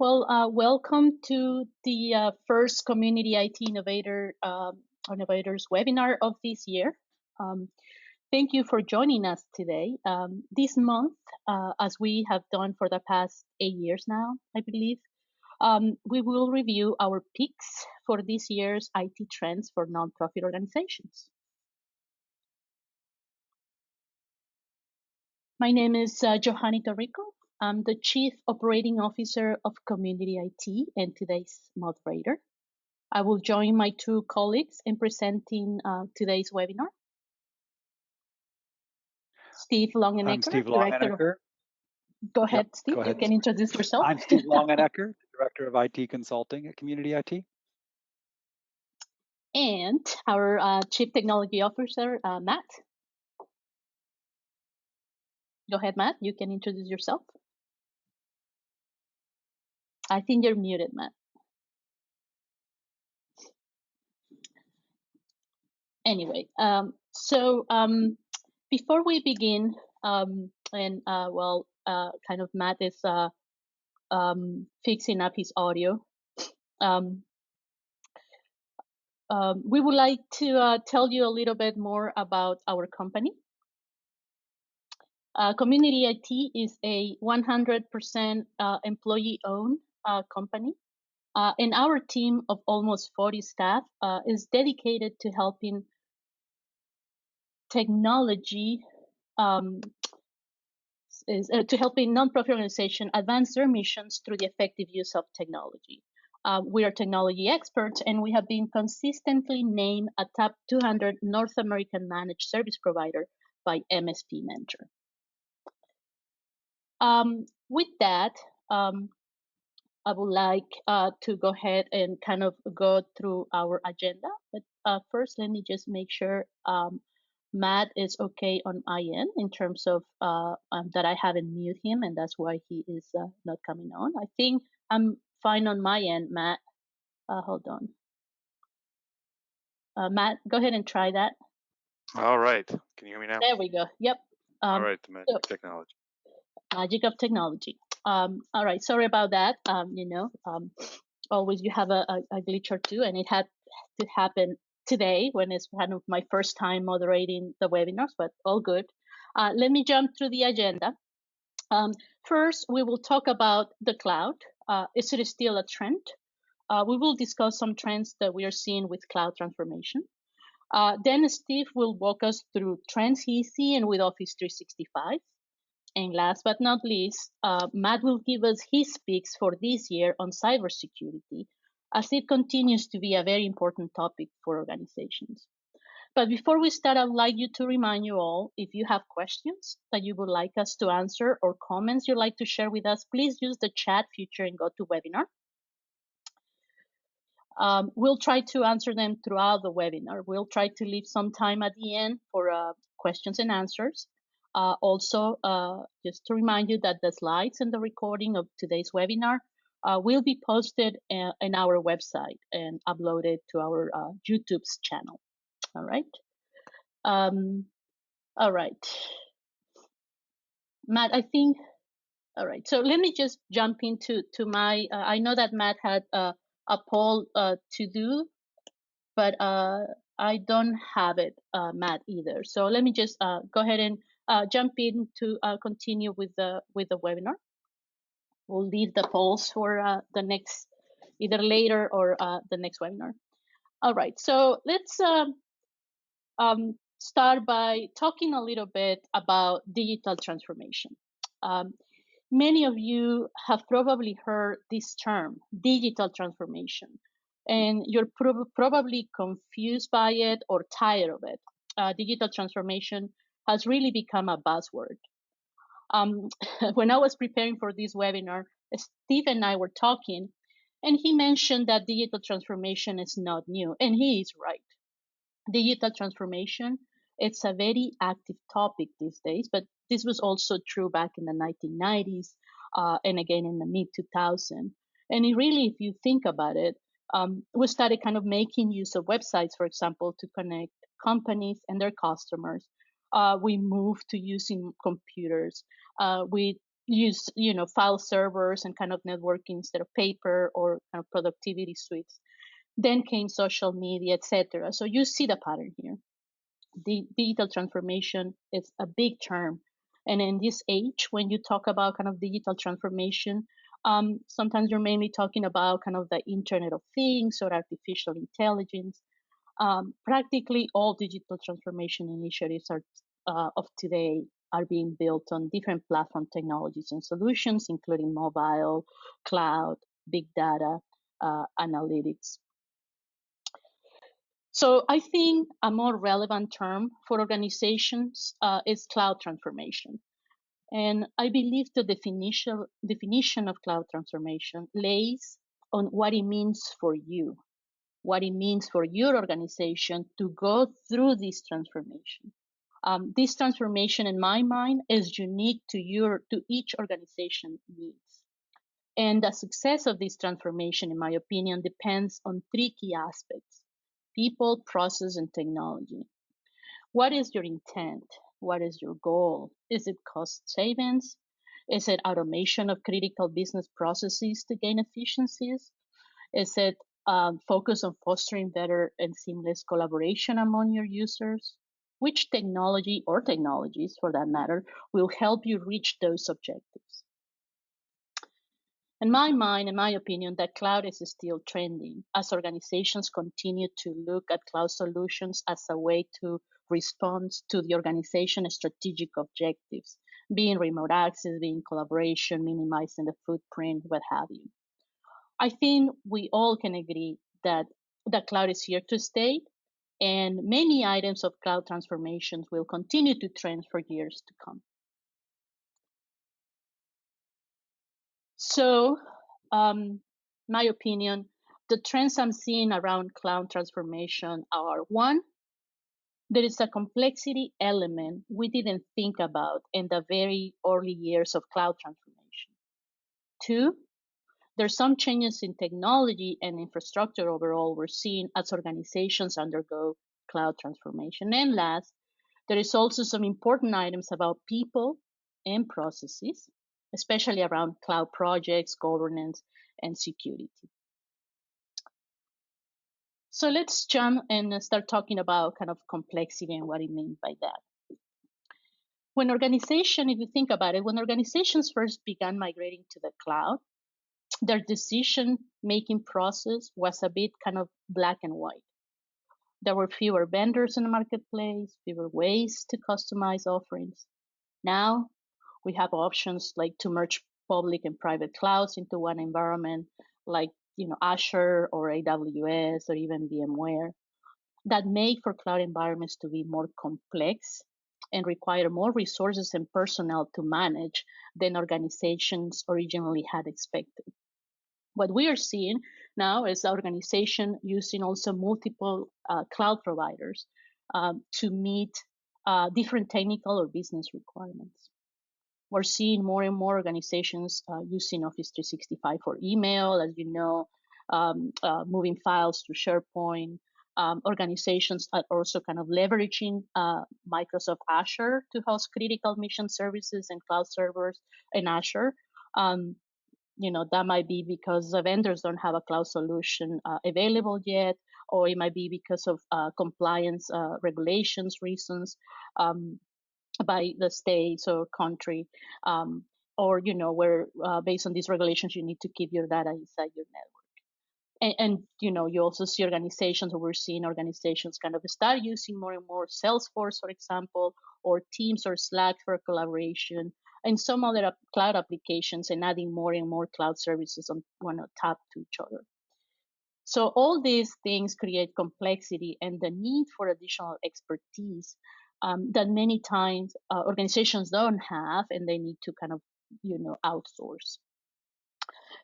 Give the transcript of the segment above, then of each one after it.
Welcome to the first Community IT Innovators webinar of this year. Thank you for joining us today. This month, as we have done for the past 8 years now, I believe, we will review our picks for this year's IT trends for nonprofit organizations. My name is Johanny Torrico. I'm the Chief Operating Officer of Community IT and today's moderator. I will join my two colleagues in presenting today's webinar. Steve Longenecker. I'm Steve Longenecker. Go ahead, Steve. Go ahead. You can introduce yourself. I'm Steve Longenecker, Director of IT Consulting at Community IT. And our Chief Technology Officer, Matt. Go ahead, Matt. You can introduce yourself. I think you're muted, Matt. Anyway, before we begin, kind of Matt is fixing up his audio. We would like to tell you a little bit more about our company. Community IT is a 100% employee-owned company, and our team of almost 40 staff is dedicated to helping technology, to helping nonprofit organizations advance their missions through the effective use of technology. We are technology experts, and we have been consistently named a top 200 North American managed service provider by MSP Mentor. With that, I would like to go ahead and kind of go through our agenda. But first, let me just make sure Matt is okay on my end in terms of that I haven't muted him, and that's why he is not coming on. I think I'm fine on my end, Matt. Hold on. Matt, go ahead and try that. All right. Can you hear me now? There we go. Yep. All right. The magic of technology. Magic of technology. All right. Sorry about that. Always you have a glitch or two, and it had to happen today when it's kind of my first time moderating the webinars, but all good. Let me jump through the agenda. First, we will talk about the cloud. Is it still a trend? We will discuss some trends that we are seeing with cloud transformation. Then Steve will walk us through trends he's seeing with Office 365. And last but not least, Matt will give us his picks for this year on cybersecurity, as it continues to be a very important topic for organizations. But before we start, I would like you to remind you all, if you have questions that you would like us to answer or comments you'd like to share with us, please use the chat feature in GoToWebinar. We'll try to answer them throughout the webinar. We'll try to leave some time at the end for questions and answers. Also, just to remind you that the slides and the recording of today's webinar will be posted in our website and uploaded to our YouTube's channel. All right. All right. Matt, I think, all right. So let me just jump into my, I know that Matt had a poll to do, but I don't have it, Matt, either. So let me just go ahead and jump in to continue with the webinar. We'll leave the polls for the next, either later or the next webinar. All right, so let's start by talking a little bit about digital transformation. Many of you have probably heard this term, digital transformation, and you're probably confused by it or tired of it. Digital transformation has really become a buzzword. When I was preparing for this webinar, Steve and I were talking, and he mentioned that digital transformation is not new, and he is right. Digital transformation, it's a very active topic these days, but this was also true back in the 1990s and again in the mid-2000s. And it really, if you think about it, we started kind of making use of websites, for example, to connect companies and their customers. We moved to using computers. We use file servers and kind of networking instead of paper, or kind of productivity suites. Then came social media, etc. So you see the pattern here. The digital transformation is a big term, and in this age, when you talk about kind of digital transformation, sometimes you're mainly talking about kind of the Internet of Things or artificial intelligence. Practically all digital transformation initiatives of today are being built on different platform technologies and solutions, including mobile, cloud, big data, analytics. So I think a more relevant term for organizations is cloud transformation. And I believe the definition of cloud transformation lays on what it means for you, what it means for your organization to go through this transformation. This transformation, in my mind, is unique to each organization needs. And the success of this transformation, in my opinion, depends on three key aspects: people, process, and technology. What is your intent? What is your goal? Is it cost savings? Is it automation of critical business processes to gain efficiencies? Is it focus on fostering better and seamless collaboration among your users? Which technology, or technologies for that matter, will help you reach those objectives? In my mind, in my opinion, that cloud is still trending as organizations continue to look at cloud solutions as a way to respond to the organization's strategic objectives, being remote access, being collaboration, minimizing the footprint, what have you. I think we all can agree that the cloud is here to stay, and many items of cloud transformations will continue to trend for years to come. So, my opinion, the trends I'm seeing around cloud transformation are: one, there is a complexity element we didn't think about in the very early years of cloud transformation. Two, there's some changes in technology and infrastructure overall we're seeing as organizations undergo cloud transformation. And last, there is also some important items about people and processes, especially around cloud projects, governance, and security. So let's jump and start talking about kind of complexity and what it means by that. When organization, if you think about it, when organizations first began migrating to the cloud, their decision-making process was a bit kind of black and white. There were fewer vendors in the marketplace, fewer ways to customize offerings. Now we have options like to merge public and private clouds into one environment, like Azure or AWS or even VMware, that make for cloud environments to be more complex and require more resources and personnel to manage than organizations originally had expected. What we are seeing now is the organization using also multiple cloud providers to meet different technical or business requirements. We're seeing more and more organizations using Office 365 for email, as you know, moving files to SharePoint. Organizations are also kind of leveraging Microsoft Azure to host critical mission services and cloud servers in Azure. That might be because the vendors don't have a cloud solution available yet, or it might be because of compliance regulations reasons by the states or country, or where based on these regulations you need to keep your data inside your network. And you also see organizations, or we're seeing organizations kind of start using more and more Salesforce, for example, or Teams or Slack for collaboration, and some other cloud applications, and adding more and more cloud services on top to each other. So all these things create complexity and the need for additional expertise that many times organizations don't have, and they need to kind of outsource.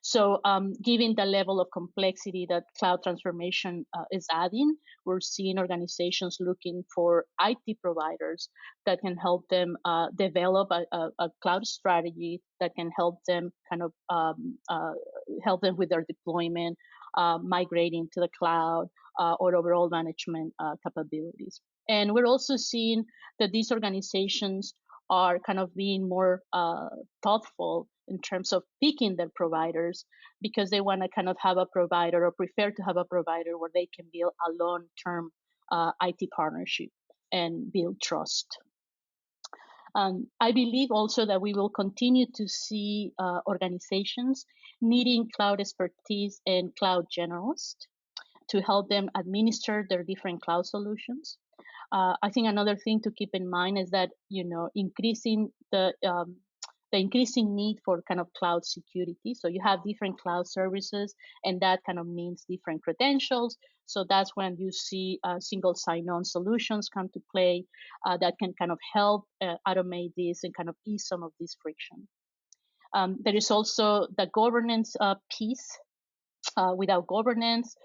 So given the level of complexity that cloud transformation is adding, we're seeing organizations looking for IT providers that can help them develop a cloud strategy that can help them kind of help them with their deployment, migrating to the cloud, or overall management capabilities. And we're also seeing that these organizations are kind of being more thoughtful in terms of picking their providers, because they want to kind of have a provider, or prefer to have a provider where they can build a long-term IT partnership and build trust. I believe also that we will continue to see organizations needing cloud expertise and cloud generalists to help them administer their different cloud solutions. I think another thing to keep in mind is that increasing the increasing need for kind of cloud security. So you have different cloud services, and that kind of means different credentials. So that's when you see single sign-on solutions come to play that can kind of help automate this and kind of ease some of this friction. There is also the governance piece. Without governance,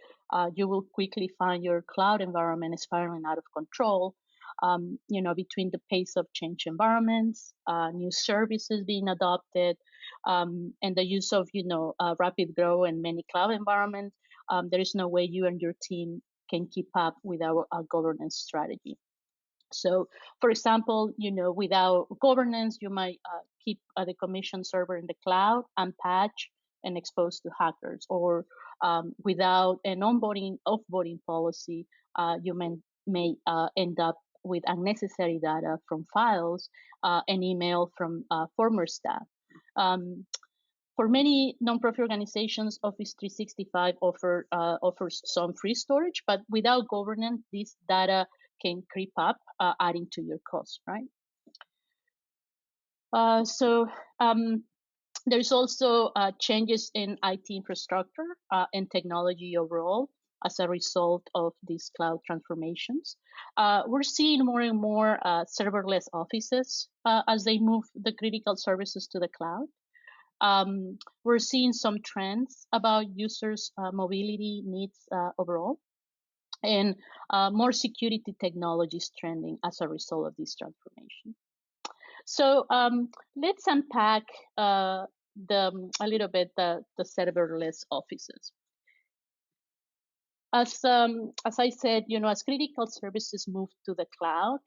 you will quickly find your cloud environment spiraling out of control. Between the pace of change environments, new services being adopted, and the use of rapid growth in many cloud environments, there is no way you and your team can keep up without a governance strategy. So, for example, without governance, you might keep a decommissioned server in the cloud, unpatched, and exposed to hackers. Or without an onboarding, offboarding policy, you may end up with unnecessary data from files and email from former staff. For many nonprofit organizations, Office 365 offers some free storage, but without governance, this data can creep up, adding to your cost, right? There's also changes in IT infrastructure and technology overall as a result of these cloud transformations. We're seeing more and more serverless offices as they move the critical services to the cloud. We're seeing some trends about users' mobility needs overall, and more security technologies trending as a result of this transformation. So let's unpack a little bit the serverless offices. As I said, as critical services move to the cloud,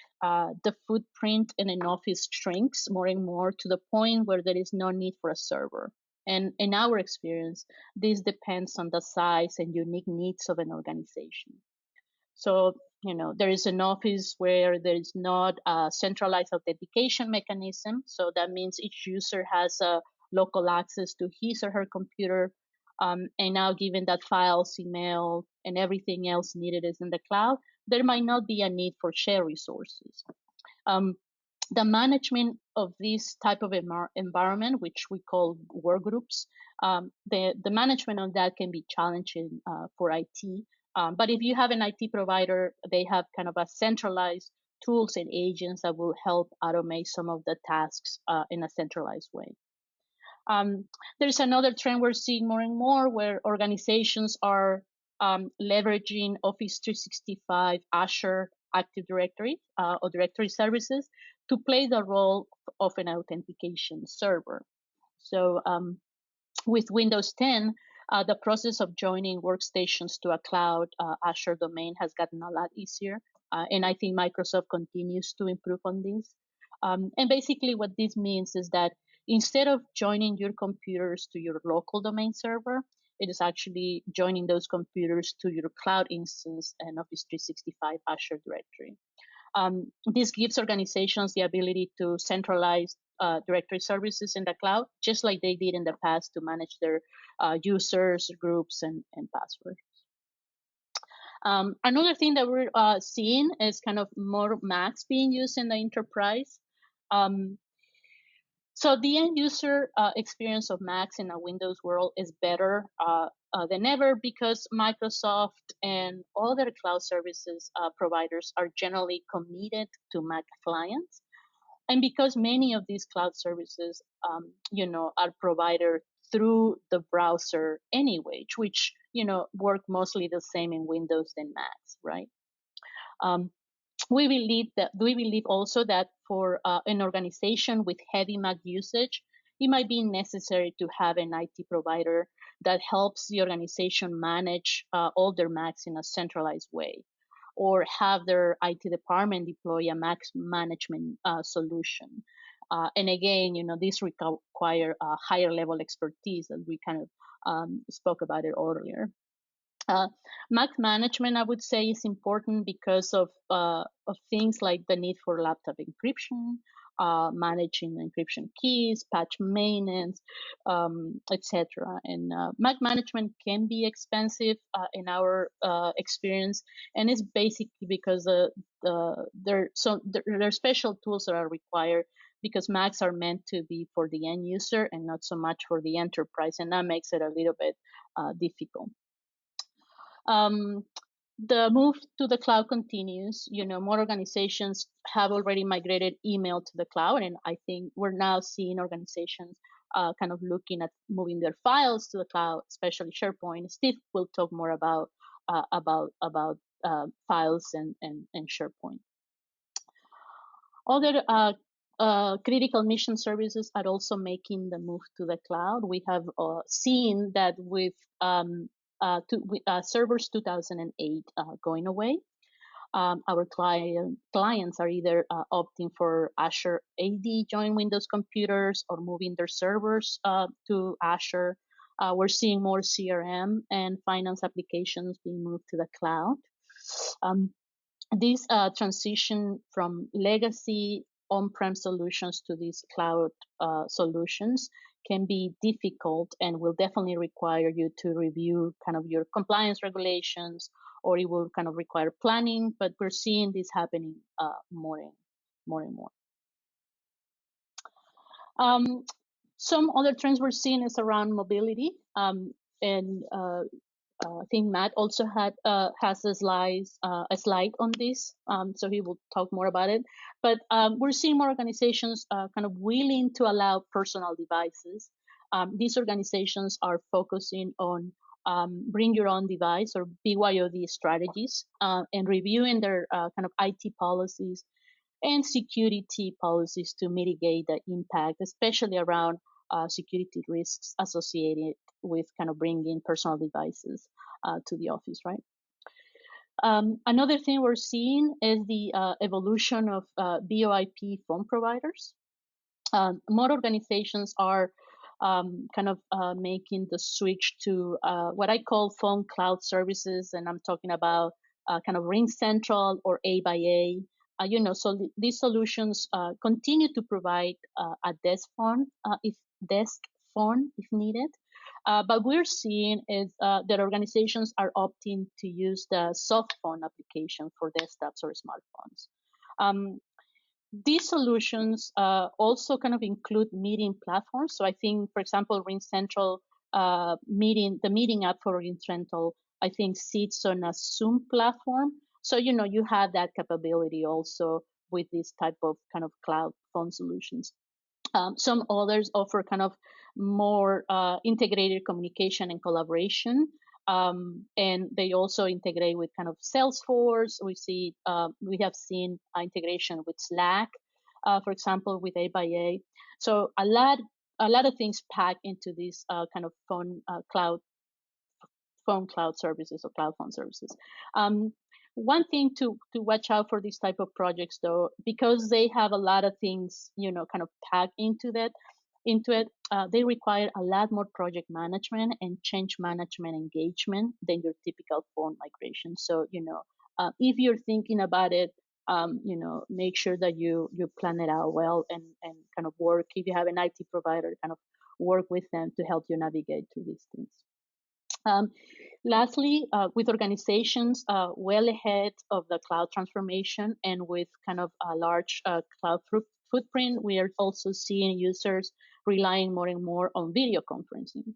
the footprint in an office shrinks more and more to the point where there is no need for a server. And in our experience, this depends on the size and unique needs of an organization. So, there is an office where there is not a centralized authentication mechanism. So that means each user has a local access to his or her computer. And now, given that files, email, and everything else needed is in the cloud, there might not be a need for shared resources. The management of this type of environment, which we call work groups, the management of that can be challenging for IT. But if you have an IT provider, they have kind of a centralized tools and agents that will help automate some of the tasks in a centralized way. There's another trend we're seeing more and more where organizations are leveraging Office 365, Azure, Active Directory, or directory services to play the role of an authentication server. So with Windows 10, the process of joining workstations to a cloud Azure domain has gotten a lot easier. And I think Microsoft continues to improve on this. And basically what this means is that instead of joining your computers to your local domain server, it is actually joining those computers to your cloud instance and Office 365 Azure directory. This gives organizations the ability to centralize directory services in the cloud, just like they did in the past to manage their users, groups, and passwords. Another thing that we're seeing is kind of more Macs being used in the enterprise. So the end user experience of Macs in a Windows world is better than ever because Microsoft and other cloud services providers are generally committed to Mac clients. And because many of these cloud services, are provided through the browser anyway, which, work mostly the same in Windows than Macs, right? We believe also that for an organization with heavy Mac usage, it might be necessary to have an IT provider that helps the organization manage all their Macs in a centralized way, or have their IT department deploy a Mac management solution. And again, these require a higher level expertise, as we kind of spoke about it earlier. Mac management, I would say, is important because of things like the need for laptop encryption, managing encryption keys, patch maintenance, etc. And Mac management can be expensive in our experience, and it's basically because there are special tools that are required because Macs are meant to be for the end user and not so much for the enterprise, and that makes it a little bit difficult. The move to the cloud continues. More organizations have already migrated email to the cloud, and I think we're now seeing organizations kind of looking at moving their files to the cloud, especially SharePoint. Steve will talk more about files and SharePoint. Other critical mission services are also making the move to the cloud. We have seen that with Servers 2008 going away, our clients are either opting for Azure AD joint Windows computers or moving their servers to Azure. We're seeing more CRM and finance applications being moved to the cloud. This transition from legacy on-prem solutions to these cloud solutions can be difficult and will definitely require you to review kind of your compliance regulations, or it will kind of require planning, but we're seeing this happening more and more. Some other trends we're seeing is around mobility, and I think Matt also has a slide on this, so he will talk more about it. But we're seeing more organizations kind of willing to allow personal devices. These organizations are focusing on bring your own device or BYOD strategies and reviewing their kind of IT policies and security policies to mitigate the impact, especially around security risks associated with kind of bringing personal devices to the office, right? Another thing we're seeing is the evolution of VoIP phone providers. More organizations are kind of making the switch to what I call phone cloud services, and I'm talking about kind of Ring Central or A by A. So these solutions continue to provide a desk phone if needed. But we're seeing is that organizations are opting to use the soft phone application for desktops or smartphones. These solutions also kind of include meeting platforms. So I think, for example, Ring Central the meeting app for Ring Central, I think sits on a Zoom platform. So, you have that capability also with this type of kind of cloud phone solutions. Some others offer kind of more integrated communication and collaboration. And they also integrate with kind of Salesforce. We have seen integration with Slack, for example, with A by A. So a lot of things packed into this kind of phone cloud services or cloud phone services. One thing to watch out for these type of projects, though, because they have a lot of things, kind of packed into it, they require a lot more project management and change management engagement than your typical phone migration. So, if you're thinking about it, make sure that you plan it out well and kind of work. If you have an IT provider, kind of work with them to help you navigate through these things. Lastly, with organizations well ahead of the cloud transformation and with kind of a large cloud footprint, we are also seeing users relying more and more on video conferencing.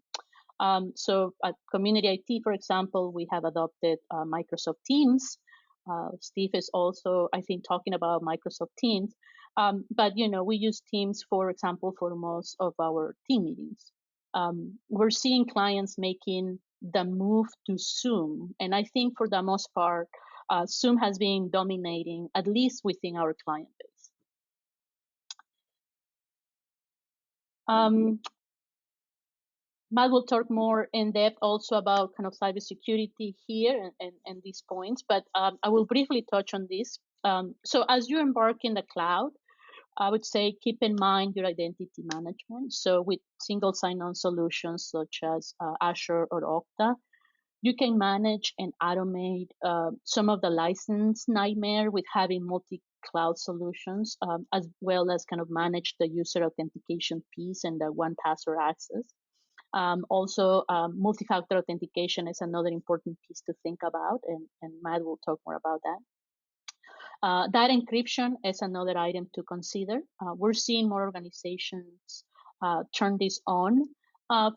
So at Community IT, for example, we have adopted Microsoft Teams. Steve is also, I think, talking about Microsoft Teams. But, we use Teams, for example, for most of our team meetings. We're seeing clients making the move to Zoom. And I think for the most part, Zoom has been dominating, at least within our client base. Matt will talk more in depth also about kind of cybersecurity here and these points, but I will briefly touch on this. So as you embark in the cloud, I would say keep in mind your identity management. So with single sign-on solutions such as Azure or Okta, you can manage and automate some of the license nightmare with having multi-cloud solutions, as well as kind of manage the user authentication piece and the one password access. Also, multi-factor authentication is another important piece to think about, and Matt will talk more about that. Data encryption is another item to consider. We're seeing more organizations turn this on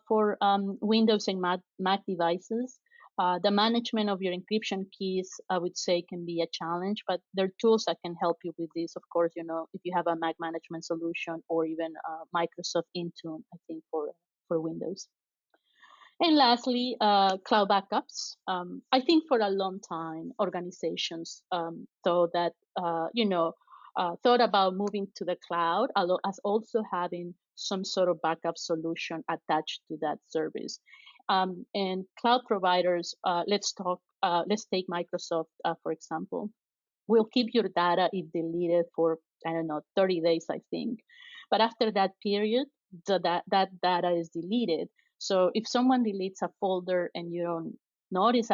for Windows and Mac devices. The management of your encryption keys, I would say, can be a challenge, but there are tools that can help you with this. Of course, if you have a Mac management solution or even Microsoft Intune, I think for Windows. And lastly, cloud backups. I think for a long time, organizations thought that, thought about moving to the cloud as also having some sort of backup solution attached to that service. And cloud providers, let's take Microsoft, for example. Will keep your data if deleted for, 30 days, I think. But after that period, that data is deleted. So if someone deletes a folder and you don't notice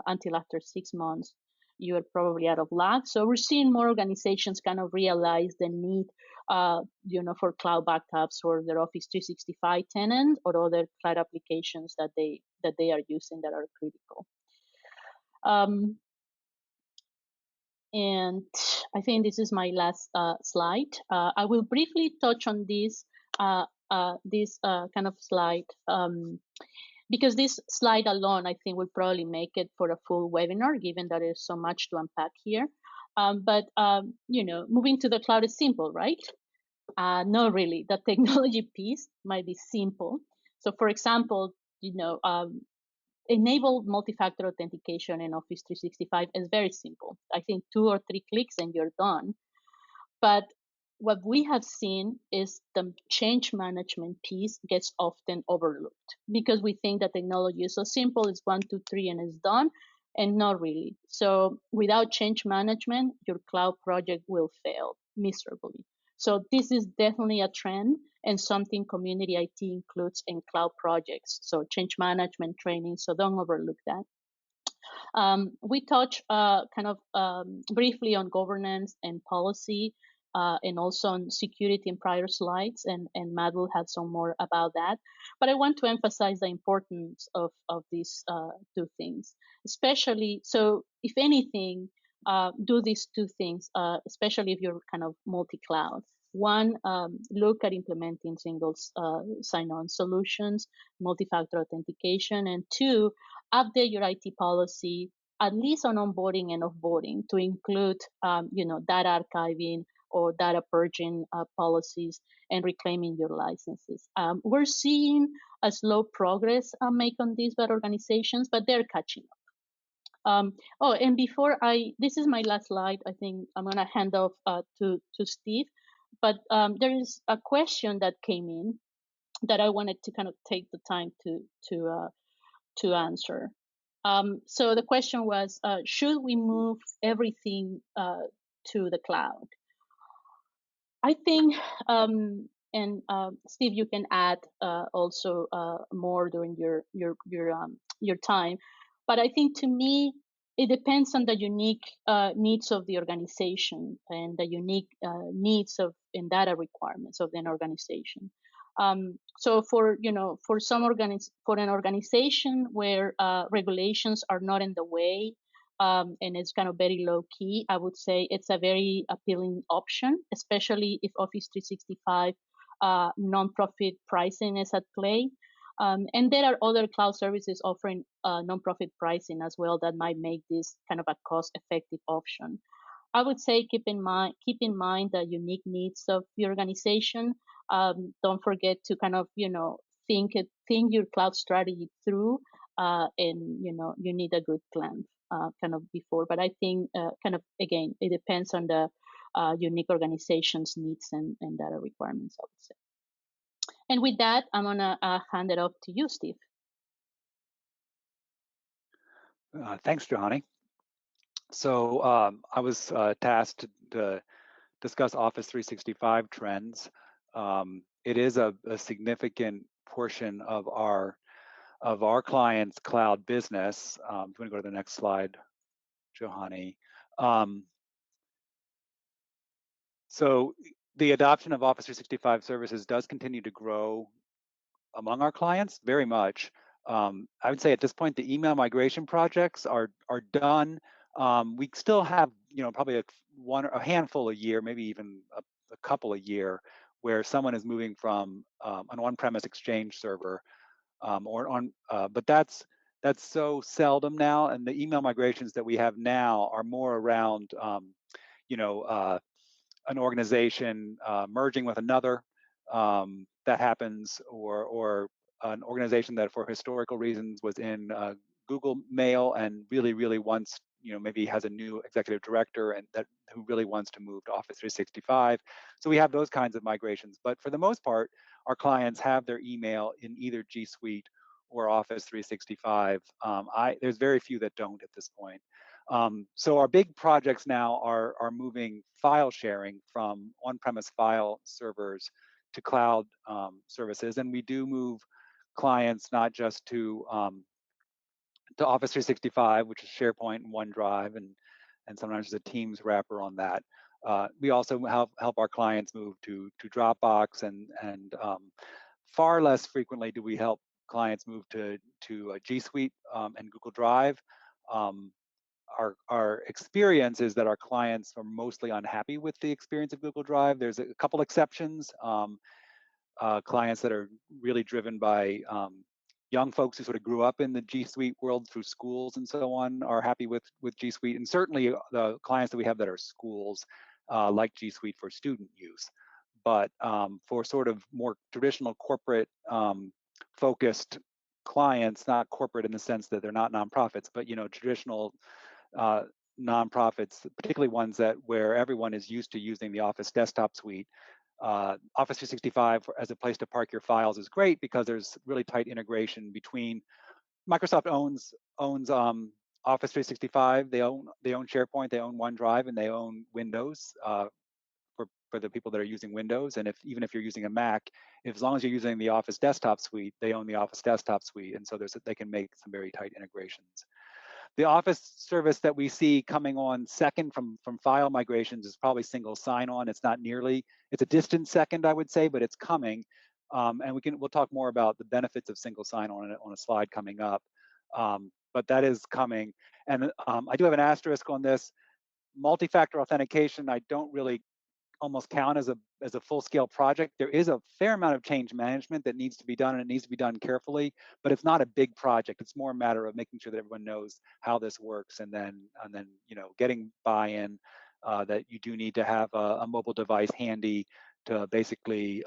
until after 6 months, you're probably out of luck. So we're seeing more organizations kind of realize the need, for cloud backups for their Office 365 tenant or other cloud applications that they are using that are critical. And I think this is my last slide. I will briefly touch on this kind of slide because this slide alone, I think, will probably make it for a full webinar, given that there's so much to unpack here. But moving to the cloud is simple, right? No, really. The technology piece might be simple. So, for example, enable multi-factor authentication in Office 365 is very simple. I think 2 or 3 clicks and you're done. But what we have seen is the change management piece gets often overlooked because we think that technology is so simple, it's 1, 2, 3 and it's done, and not really. So without change management, your cloud project will fail miserably. So this is definitely a trend and something Community IT includes in cloud projects. So change management training, so don't overlook that. We touch briefly on governance and policy and also on security in prior slides, and Matt will have some more about that. But I want to emphasize the importance of these 2 things, especially, so if anything, do these 2 things, especially if you're kind of multi-cloud. One, look at implementing single sign-on solutions, multi-factor authentication, and 2, update your IT policy, at least on onboarding and offboarding, to include, data archiving or data purging policies and reclaiming your licenses. We're seeing a slow progress made on these by organizations, but they're catching up. And before this is my last slide. I think I'm going to hand off to Steve. But there is a question that came in that I wanted to kind of take the time to answer. So the question was, should we move everything to the cloud? I think, and Steve, you can add also more during your time. But I think, to me, it depends on the unique needs of the organization and the unique needs and data requirements of an organization. So for an organization where regulations are not in the way, and it's kind of very low key, I would say it's a very appealing option, especially if Office 365 nonprofit pricing is at play. And there are other cloud services offering nonprofit pricing as well that might make this kind of a cost-effective option. I would say keep in mind the unique needs of the organization. Don't forget to kind of think your cloud strategy through, and you need a good plan kind of before. But I think kind of again, it depends on the unique organization's needs and data requirements, I would say. And with that, I'm gonna hand it off to you, Steve. Thanks, Johanny. So I was tasked to discuss Office 365 trends. It is a significant portion of our clients' cloud business. Do you want to go to the next slide, Johanny? So the adoption of Office 365 services does continue to grow among our clients very much. I would say at this point, the email migration projects are done. We still have, probably a handful a year, maybe even a couple a year, where someone is moving from an on-premise Exchange server but that's so seldom now, and the email migrations that we have now are more around, an organization merging with another that happens, or an organization that for historical reasons was in Google Mail and really wants, maybe has a new executive director and who really wants to move to Office 365. So we have those kinds of migrations. But for the most part, our clients have their email in either G Suite or Office 365. There's very few that don't at this point. So our big projects now are moving file sharing from on-premise file servers to cloud services, and we do move clients not just to Office 365, which is SharePoint and OneDrive, and sometimes there's a Teams wrapper on that. We also help our clients move to Dropbox, and far less frequently do we help clients move to G Suite and Google Drive. Our experience is that our clients are mostly unhappy with the experience of Google Drive. There's a couple exceptions. Clients that are really driven by young folks who sort of grew up in the G Suite world through schools and so on are happy with G Suite. And certainly the clients that we have that are schools like G Suite for student use. But for sort of more traditional corporate focused clients, not corporate in the sense that they're not nonprofits, but traditional nonprofits, particularly ones where everyone is used to using the Office desktop suite. Office 365 as a place to park your files is great because there's really tight integration between Microsoft owns Office 365. They own SharePoint, they own OneDrive, and they own Windows for the people that are using Windows. And even if you're using a Mac, as long as you're using the Office desktop suite, they own the Office desktop suite, and so they can make some very tight integrations. The Office service that we see coming on second from file migrations is probably single sign-on. It's a distant second, I would say, but it's coming. And we'll talk more about the benefits of single sign-on on a slide coming up. But that is coming. And I do have an asterisk on this. Multi-factor authentication, I don't really almost count as a full-scale project. There is a fair amount of change management that needs to be done, and it needs to be done carefully, but it's not a big project. It's more a matter of making sure that everyone knows how this works, and then getting buy-in that you do need to have a mobile device handy to basically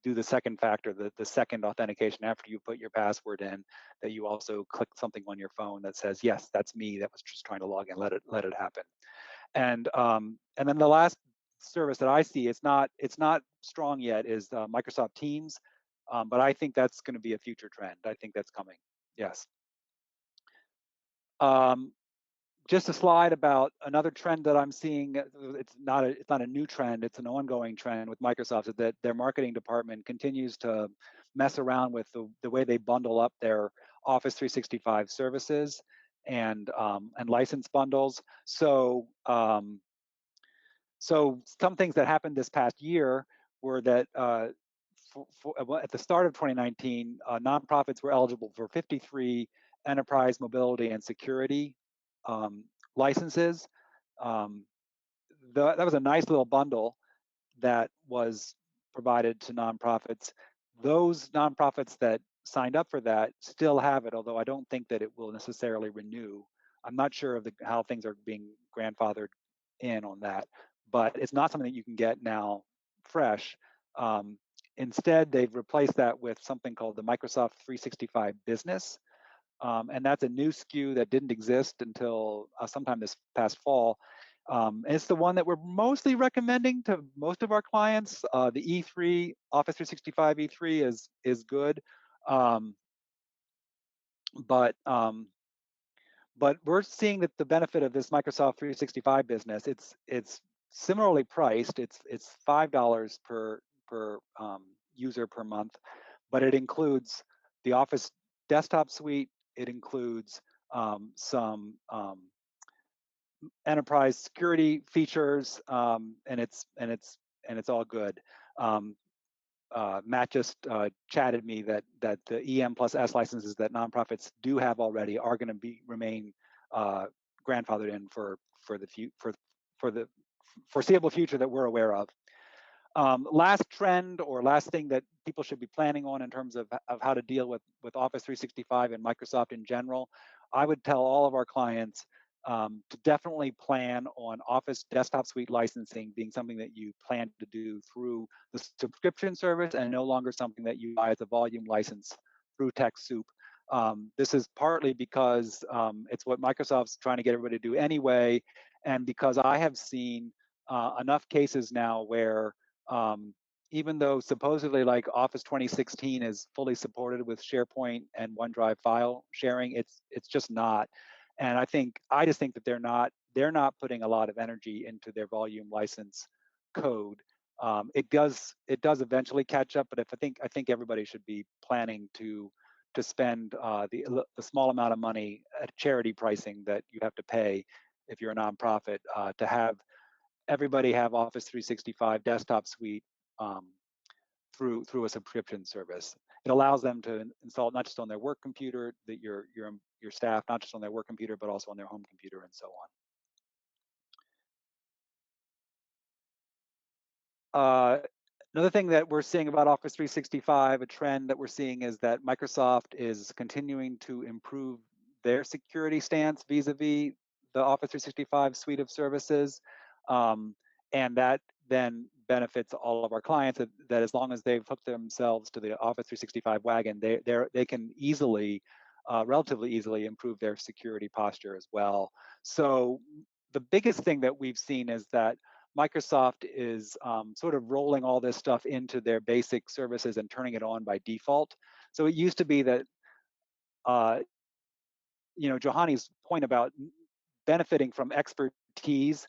do the second factor, the second authentication after you put your password in, that you also click something on your phone that says, yes, that's me that was just trying to log in, let it happen. And then the last service that I see, it's not strong yet, is Microsoft Teams, but I think that's going to be a future trend. I think that's coming. Yes. Just a slide about another trend that I'm seeing. It's not a new trend. It's an ongoing trend with Microsoft, is that their marketing department continues to mess around with the way they bundle up their Office 365 services and license bundles. So some things that happened this past year were that at the start of 2019, nonprofits were eligible for 53 enterprise mobility and security licenses. That was a nice little bundle that was provided to nonprofits. Those nonprofits that signed up for that still have it, although I don't think that it will necessarily renew. I'm not sure of how things are being grandfathered in on that, but it's not something that you can get now fresh. Instead, they've replaced that with something called the Microsoft 365 Business, and that's a new SKU that didn't exist until sometime this past fall. It's the one that we're mostly recommending to most of our clients. The E3, Office 365 E3 is good, but we're seeing that the benefit of this Microsoft 365 Business, it's similarly priced. It's $5 per user per month, but it includes the Office desktop suite. It includes some enterprise security features, and it's all good. Matt just chatted me that the EM plus S licenses that nonprofits do have already are going to remain grandfathered in for the foreseeable future that we're aware of. Last trend or last thing that people should be planning on in terms of how to deal with Office 365 and Microsoft in general, I would tell all of our clients to definitely plan on Office Desktop Suite licensing being something that you plan to do through the subscription service and no longer something that you buy as a volume license through TechSoup. This is partly because it's what Microsoft's trying to get everybody to do anyway, and because I have seen enough cases now where even though supposedly like Office 2016 is fully supported with SharePoint and OneDrive file sharing, it's just not. And I just think that they're not putting a lot of energy into their volume license code. It does eventually catch up, but I think everybody should be planning to spend the small amount of money at charity pricing that you have to pay if you're a nonprofit to have everybody have Office 365 desktop suite through a subscription service. It allows them to install it not just on their work computer, that your staff, not just on their work computer, but also on their home computer and so on. Another thing that we're seeing about Office 365, a trend that we're seeing is that Microsoft is continuing to improve their security stance vis-a-vis the Office 365 suite of services. And that then benefits all of our clients that as long as they've hooked themselves to the Office 365 wagon, they can easily, relatively easily improve their security posture as well. So the biggest thing that we've seen is that Microsoft is sort of rolling all this stuff into their basic services and turning it on by default. So it used to be that, Johanny's point about benefiting from expertise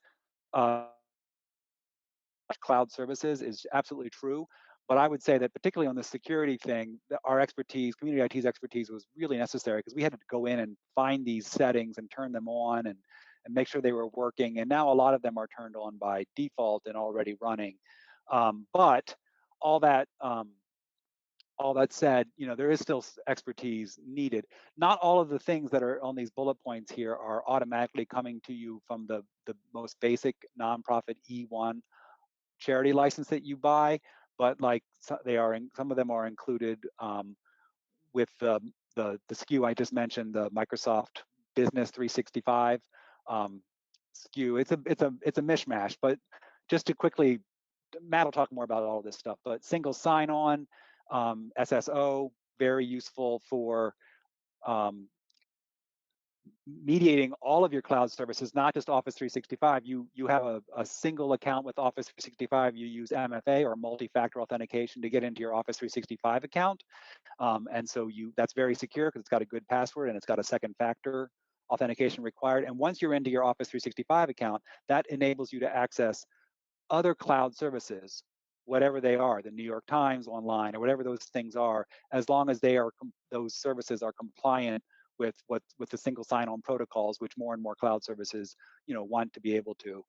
cloud services is absolutely true. But I would say that particularly on the security thing, our expertise, Community IT's expertise was really necessary because we had to go in and find these settings and turn them on and make sure they were working. And now a lot of them are turned on by default and already running. But all that said, there is still expertise needed. Not all of the things that are on these bullet points here are automatically coming to you from the most basic nonprofit E1 charity license that you buy, but like some of them are included with the SKU I just mentioned, the Microsoft Business 365 SKU. It's a mishmash, but just to quickly, Matt will talk more about all of this stuff. But single sign-on, SSO, very useful for mediating all of your cloud services, not just Office 365. You have a single account with Office 365. You use MFA or multi-factor authentication to get into your Office 365 account. And so that's very secure because it's got a good password and it's got a second factor authentication required. And once you're into your Office 365 account, that enables you to access other cloud services, whatever they are, the New York Times online or whatever those things are, as long as those services are compliant with the single sign-on protocols, which more and more cloud services want to be able to.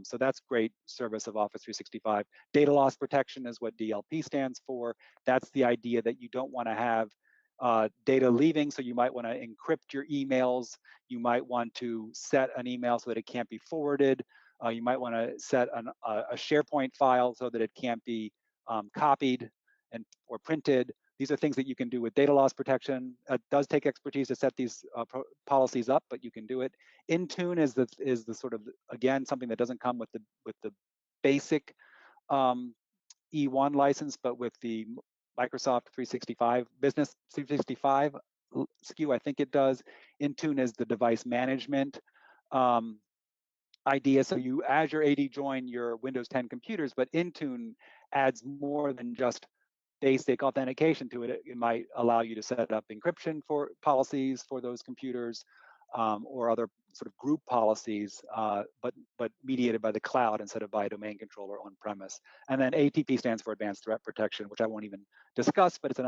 So that's great service of Office 365. Data loss protection is what DLP stands for. That's the idea that you don't want to have data leaving, so you might want to encrypt your emails. You might want to set an email so that it can't be forwarded. You might want to set a SharePoint file so that it can't be copied or printed. These are things that you can do with data loss protection. It does take expertise to set these policies up, but you can do it. Intune is the sort of, again, something that doesn't come with the basic E1 license, but with the Microsoft 365 Business 365 SKU, I think it does. Intune is the device management idea. So you Azure AD join your Windows 10 computers, but Intune adds more than just basic authentication to it. It might allow you to set up encryption for policies for those computers. or other sort of group policies, but mediated by the cloud instead of by a domain controller on premise. And then ATP stands for Advanced Threat Protection, which I won't even discuss, but it's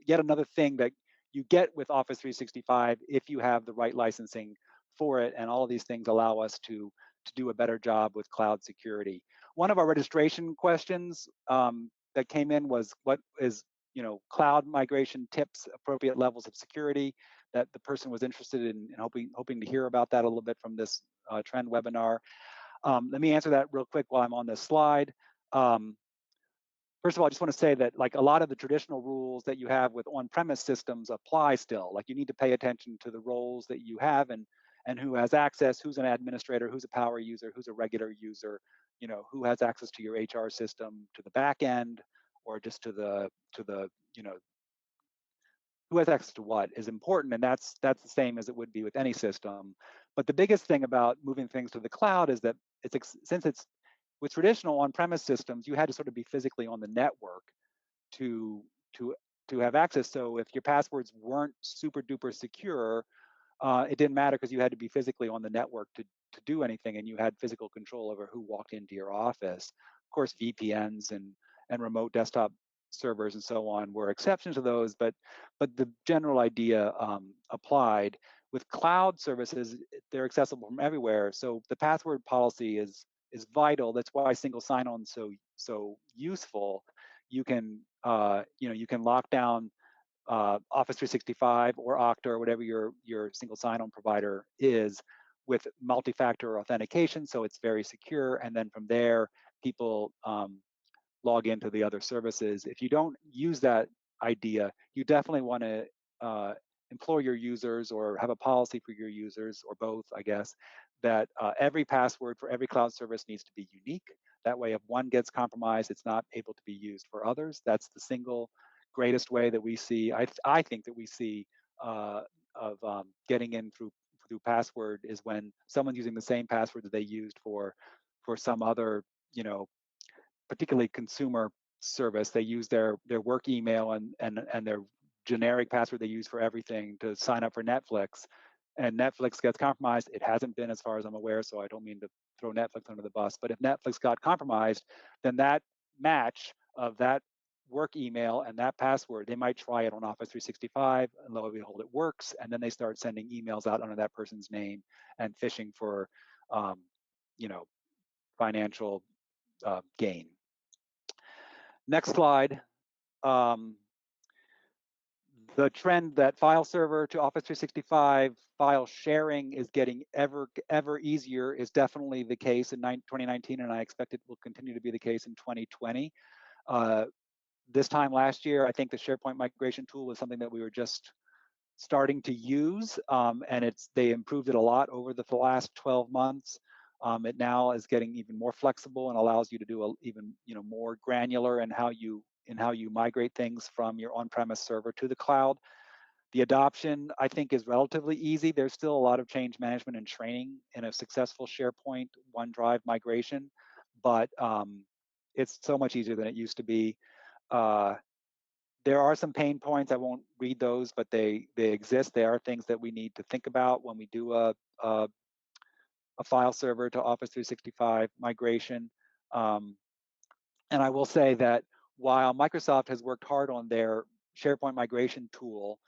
yet another thing that you get with Office 365 if you have the right licensing for it. And all of these things allow us to do a better job with cloud security. One of our registration questions that came in was, what is cloud migration tips, appropriate levels of security, that the person was interested in hoping to hear about that a little bit from this trend webinar. Let me answer that real quick while I'm on this slide. First of all, I just want to say that like a lot of the traditional rules that you have with on-premise systems apply still. Like you need to pay attention to the roles that you have and who has access, who's an administrator, who's a power user, who's a regular user, who has access to your HR system, to the back end, or just to the who has access to what is important, and that's the same as it would be with any system. But the biggest thing about moving things to the cloud is that since it's with traditional on-premise systems, you had to sort of be physically on the network to have access. So if your passwords weren't super duper secure, it didn't matter because you had to be physically on the network to do anything, and you had physical control over who walked into your office. Of course, VPNs and remote desktop servers and so on were exceptions to those, but the general idea applied. With cloud services, they're accessible from everywhere. So the password policy is vital. That's why single sign-on is so useful. You can you can lock down Office 365 or Okta or whatever your single sign-on provider is with multi-factor authentication, so it's very secure. And then from there, people log into the other services. If you don't use that idea, you definitely want to implore your users or have a policy for your users, or both, I guess, that every password for every cloud service needs to be unique. That way, if one gets compromised, it's not able to be used for others. That's the single greatest way that we see, I think that we see of getting in through password is when someone's using the same password that they used for some other, particularly consumer service. They use their work email and their generic password they use for everything to sign up for Netflix, and Netflix gets compromised. It hasn't been, as far as I'm aware, so I don't mean to throw Netflix under the bus, but if Netflix got compromised, then that match of that work email and that password, they might try it on Office 365, and lo and behold, it works, and then they start sending emails out under that person's name and phishing for financial gain. Next slide. The trend that file server to Office 365 file sharing is getting ever easier is definitely the case in 2019, and I expect it will continue to be the case in 2020. This time last year, I think the SharePoint migration tool was something that we were just starting to use, and they improved it a lot over the last 12 months. It now is getting even more flexible and allows you to do even more granular in how you migrate things from your on-premise server to the cloud. The adoption, I think, is relatively easy. There's still a lot of change management and training in a successful SharePoint OneDrive migration, but it's so much easier than it used to be. There are some pain points. I won't read those, but they exist. They are things that we need to think about when we do a file server to Office 365 migration. And I will say that while Microsoft has worked hard on their SharePoint migration tool,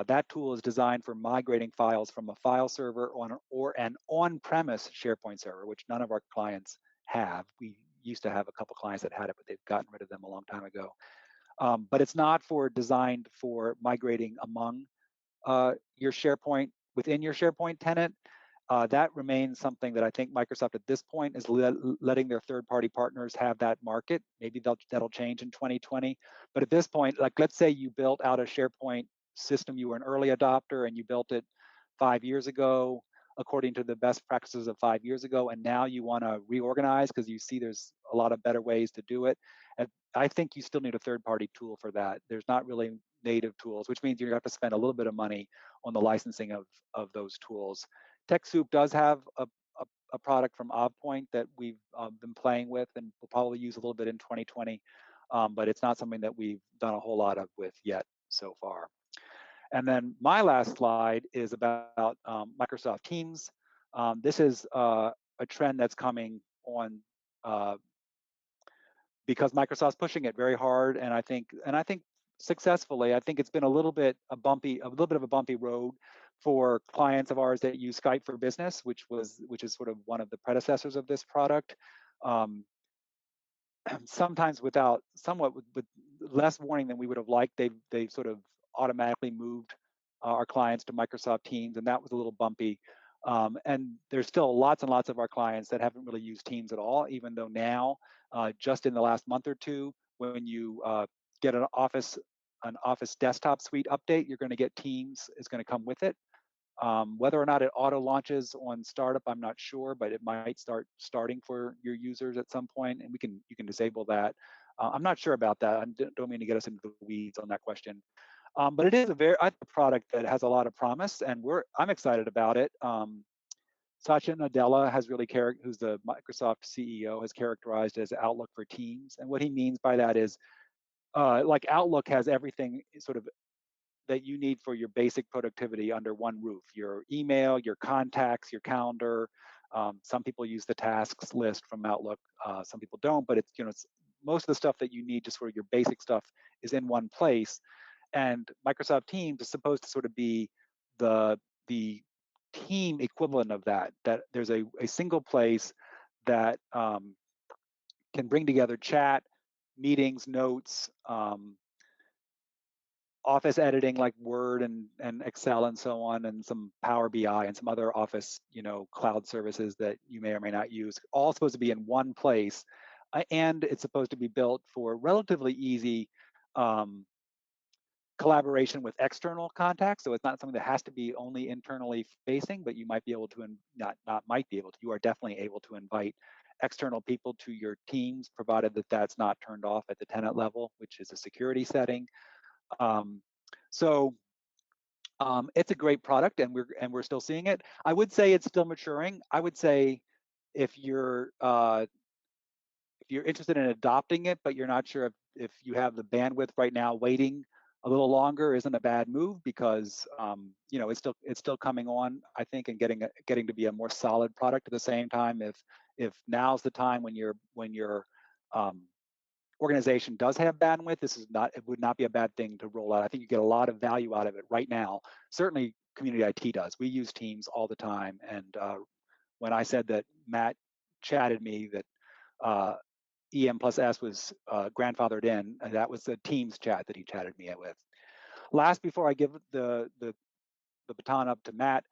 that tool is designed for migrating files from a file server or an on-premise SharePoint server, which none of our clients have. We used to have a couple clients that had it, but they've gotten rid of them a long time ago. But it's not designed for migrating among your SharePoint, within your SharePoint tenant. That remains something that I think Microsoft at this point is letting their third-party partners have that market. Maybe that'll change in 2020. But at this point, like let's say you built out a SharePoint system, you were an early adopter and you built it 5 years ago according to the best practices of 5 years ago, and now you want to reorganize because you see there's a lot of better ways to do it. And I think you still need a third-party tool for that. There's not really native tools, which means you have to spend a little bit of money on the licensing of those tools. TechSoup does have a product from AvePoint that we've been playing with and we'll probably use a little bit in 2020, but it's not something that we've done a whole lot with yet so far. And then my last slide is about Microsoft Teams. This is a trend that's coming on because Microsoft's pushing it very hard, and I think successfully. I think it's been a little bit of a bumpy road for clients of ours that use Skype for Business, which is sort of one of the predecessors of this product. Sometimes somewhat with less warning than we would have liked, they've sort of automatically moved our clients to Microsoft Teams, and that was a little bumpy. And there's still lots and lots of our clients that haven't really used Teams at all, even though now, just in the last month or two, when you get an Office desktop suite update, you're going to get Teams is going to come with it. Whether or not it auto launches on startup, I'm not sure, but it might starting for your users at some point, and you can disable that. I'm not sure about that. I don't mean to get us into the weeds on that question, but it is a product that has a lot of promise, and I'm excited about it. Satya Nadella who's the Microsoft CEO, has characterized it as Outlook for Teams, and what he means by that is like Outlook has everything sort of that you need for your basic productivity under one roof: your email, your contacts, your calendar. Some people use the tasks list from Outlook. Some people don't, but it's most of the stuff that you need, just sort of your basic stuff, is in one place. And Microsoft Teams is supposed to sort of be the team equivalent of that. That there's a single place that can bring together chat, meetings, notes, Office editing like Word and Excel and so on, and some Power BI and some other Office, cloud services that you may or may not use, all supposed to be in one place. And it's supposed to be built for relatively easy collaboration with external contacts. So it's not something that has to be only internally facing, but you might be able to, you are definitely able to invite external people to your teams, provided that that's not turned off at the tenant level, which is a security setting. It's a great product, and we're still seeing it. I would say it's still maturing. I would say if you're interested in adopting it, but you're not sure if you have the bandwidth right now, waiting a little longer isn't a bad move, because it's still coming on, I think, and getting to be a more solid product. At the same time, if now's the time when your organization does have bandwidth, it would not be a bad thing to roll out. I think you get a lot of value out of it right now. Certainly Community IT does. We use Teams all the time. And when I said that Matt chatted me that EM plus S was grandfathered in, and that was the Teams chat that he chatted me with. Last, before I give the baton up to Matt,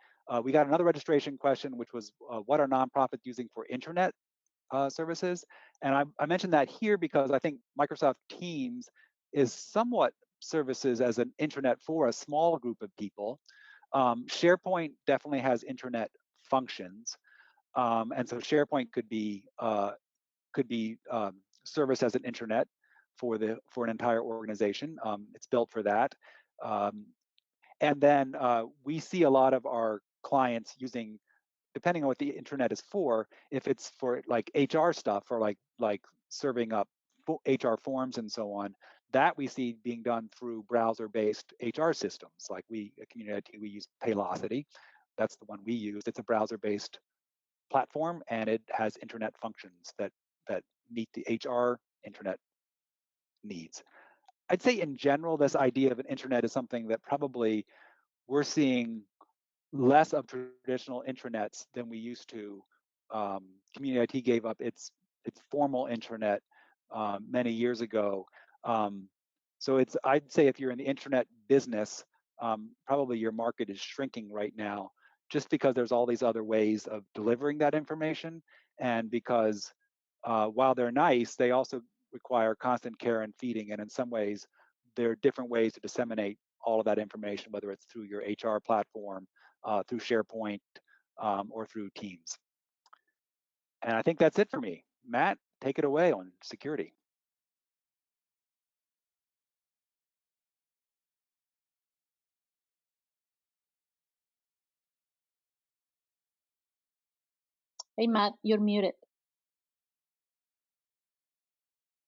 we got another registration question, which was what are nonprofits using for intranet services? And I mentioned that here because I think Microsoft Teams is somewhat services as an intranet for a small group of people. SharePoint definitely has intranet functions, and so SharePoint could be serviced as an intranet for an entire organization. It's built for that. And then we see a lot of our clients using, depending on what the intranet is for, if it's for like HR stuff or like serving up HR forms and so on, that we see being done through browser-based HR systems. Like at Community IT, we use Paylocity. That's the one we use. It's a browser-based platform, and it has intranet functions that meet the HR intranet needs. I'd say in general, this idea of an intranet is something that probably we're seeing less of traditional intranets than we used to. Community IT gave up its formal intranet many years ago. So I'd say if you're in the intranet business, probably your market is shrinking right now, just because there's all these other ways of delivering that information, and because while they're nice, they also require constant care and feeding. And in some ways, there are different ways to disseminate all of that information, whether it's through your HR platform, through SharePoint, or through Teams. And I think that's it for me. Matt, take it away on security. Hey, Matt, you're muted.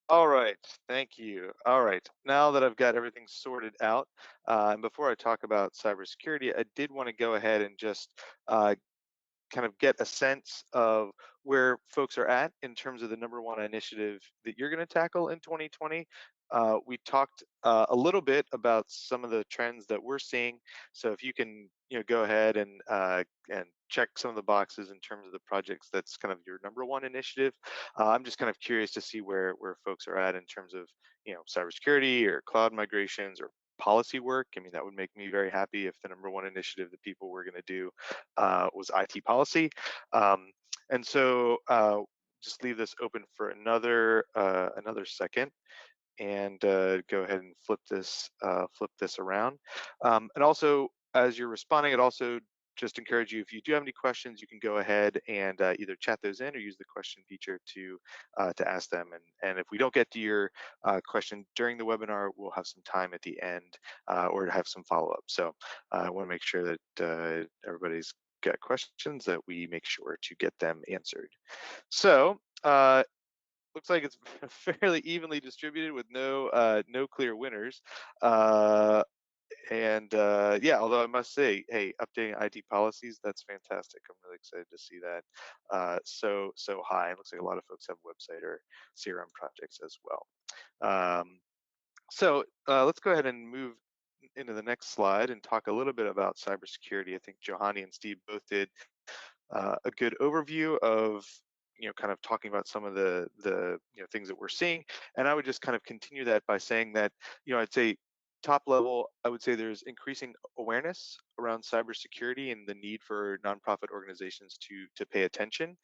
All right, thank you. All right, now that I've got everything sorted out, and before I talk about cybersecurity, I did want to go ahead and just uh, kind of get a sense of where folks are at in terms of the number one initiative that you're going to tackle in 2020. We talked a little bit about some of the trends that we're seeing. So if you can, go ahead and check some of the boxes in terms of the projects that's kind of your number one initiative. I'm just kind of curious to see where folks are at in terms of, cybersecurity or cloud migrations or policy work. I mean, that would make me very happy if the number one initiative that people were going to do was IT policy. Um, and so just leave this open for another second and go ahead and flip this around. And also, as you're responding, it also just encourage you, if you do have any questions, you can go ahead and either chat those in or use the question feature to ask them. And if we don't get to your question during the webinar, we'll have some time at the end or have some follow up. So I want to make sure that everybody's got questions, that we make sure to get them answered. So looks like it's fairly evenly distributed with no clear winners. Yeah, although I must say, hey, updating IT policies, that's fantastic. I'm really excited to see that so high. It looks like a lot of folks have website or CRM projects as well. Let's go ahead and move into the next slide and talk a little bit about cybersecurity. I think Johanny and Steve both did a good overview of kind of talking about some of the things that we're seeing, and I would just kind of continue that by saying that I'd say top level, I would say there's increasing awareness around cybersecurity and the need for nonprofit organizations to pay attention.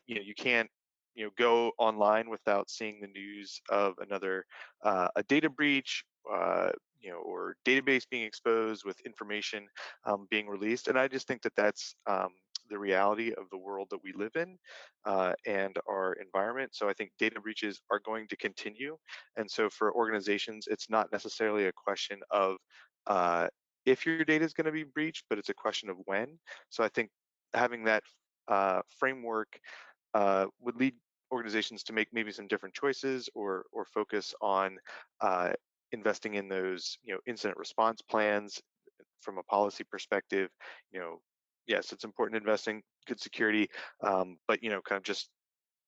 You can't go online without seeing the news of another a data breach, or database being exposed with information being released. And I just think that that's the reality of the world that we live in and our environment. So I think data breaches are going to continue. And so for organizations, it's not necessarily a question of if your data is going to be breached, but it's a question of when. So I think having that framework would lead organizations to make maybe some different choices or focus on investing in those incident response plans from a policy perspective. Yes, it's important investing good security, but kind of just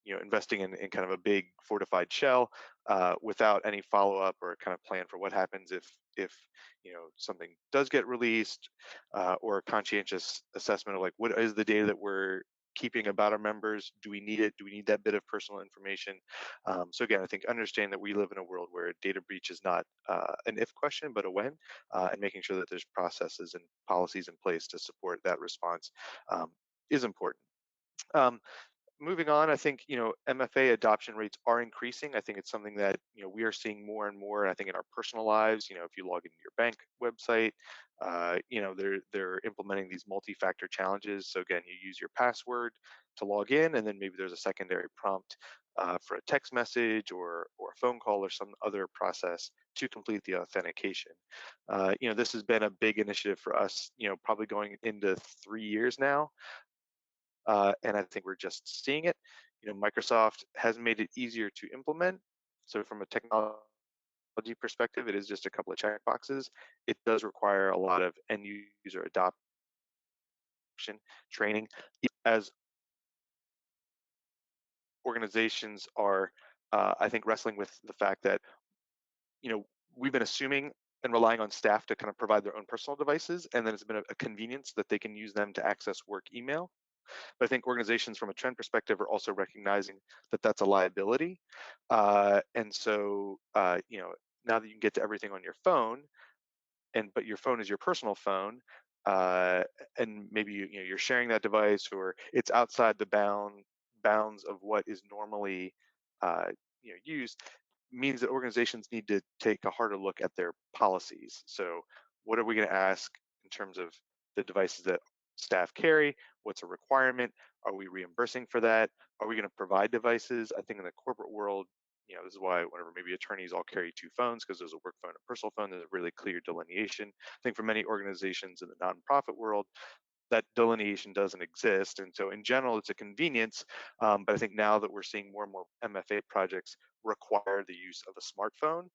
investing in kind of a big fortified shell without any follow-up or kind of plan for what happens if something does get released, or a conscientious assessment of like, what is the data that we're keeping about our members? Do we need it? Do we need that bit of personal information? So again, I think understanding that we live in a world where data breach is not an if question, but a when, and making sure that there's processes and policies in place to support that response is important. Moving on, I think MFA adoption rates are increasing. I think it's something that we are seeing more and more. And I think in our personal lives, if you log into your bank website, they're implementing these multi-factor challenges. So again, you use your password to log in, and then maybe there's a secondary prompt for a text message or a phone call or some other process to complete the authentication. This has been a big initiative for us. Probably going into 3 years now. And I think we're just seeing it. Microsoft has made it easier to implement. So from a technology perspective, it is just a couple of check boxes. It does require a lot of end user adoption, training, as organizations are, I think, wrestling with the fact that we've been assuming and relying on staff to kind of provide their own personal devices, and then it's been a convenience that they can use them to access work email. But I think organizations from a trend perspective are also recognizing that that's a liability. And so, now that you can get to everything on your phone, but your phone is your personal phone, uh, and maybe you're sharing that device, or it's outside the bounds of what is normally used, means that organizations need to take a harder look at their policies. So what are we going to ask in terms of the devices that staff carry? What's a requirement? Are we reimbursing for that? Are we going to provide devices? I think in the corporate world, this is why whenever maybe attorneys all carry two phones, because there's a work phone and a personal phone, there's a really clear delineation. I think for many organizations in the nonprofit world, that delineation doesn't exist. And so in general, it's a convenience. But I think now that we're seeing more and more MFA projects require the use of a smartphone,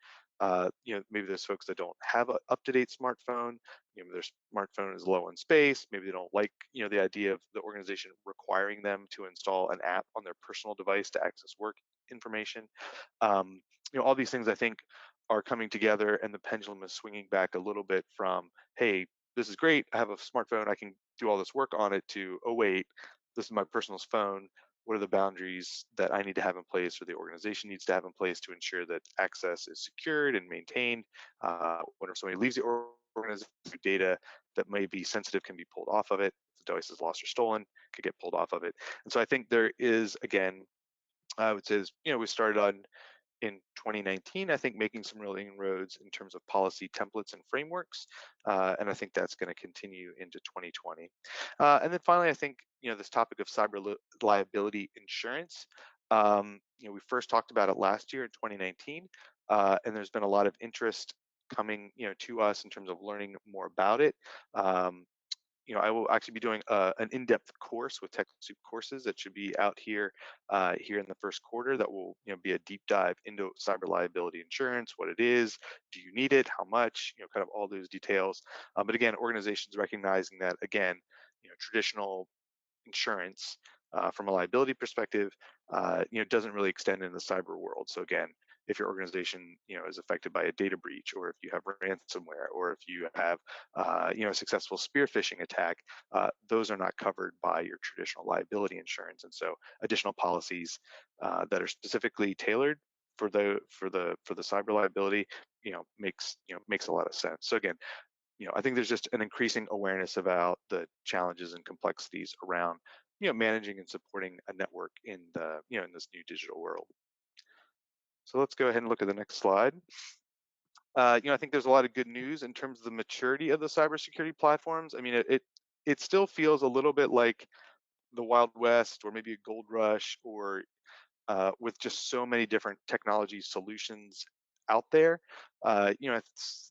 maybe there's folks that don't have an up-to-date smartphone, their smartphone is low on space, maybe they don't like, the idea of the organization requiring them to install an app on their personal device to access work information. All these things I think are coming together, and the pendulum is swinging back a little bit from, hey, this is great, I have a smartphone, I can do all this work on it, to, oh wait, this is my personal phone. What are the boundaries that I need to have in place, or the organization needs to have in place, to ensure that access is secured and maintained? When somebody leaves the organization, data that may be sensitive can be pulled off of it. If the device is lost or stolen, could get pulled off of it. And so I think there is, again, I would say, we started on in 2019, I think, making some real inroads in terms of policy templates and frameworks, and I think that's going to continue into 2020. And then finally, I think, this topic of cyber liability insurance, we first talked about it last year in 2019, and there's been a lot of interest coming, to us in terms of learning more about it. I will actually be doing an in-depth course with TechSoup courses that should be out here here in the first quarter. That will be a deep dive into cyber liability insurance, what it is, do you need it, how much, kind of all those details. But again, organizations recognizing that, again, traditional insurance from a liability perspective, doesn't really extend in the cyber world. So again, if your organization, is affected by a data breach, or if you have ransomware, or if you have, a successful spear phishing attack, those are not covered by your traditional liability insurance. And so additional policies that are specifically tailored for the cyber liability, makes a lot of sense. So again, I think there's just an increasing awareness about the challenges and complexities around, managing and supporting a network in the, in this new digital world. So let's go ahead and look at the next slide. I think there's a lot of good news in terms of the maturity of the cybersecurity platforms. I mean, it still feels a little bit like the Wild West, or maybe a gold rush, or with just so many different technology solutions out there. I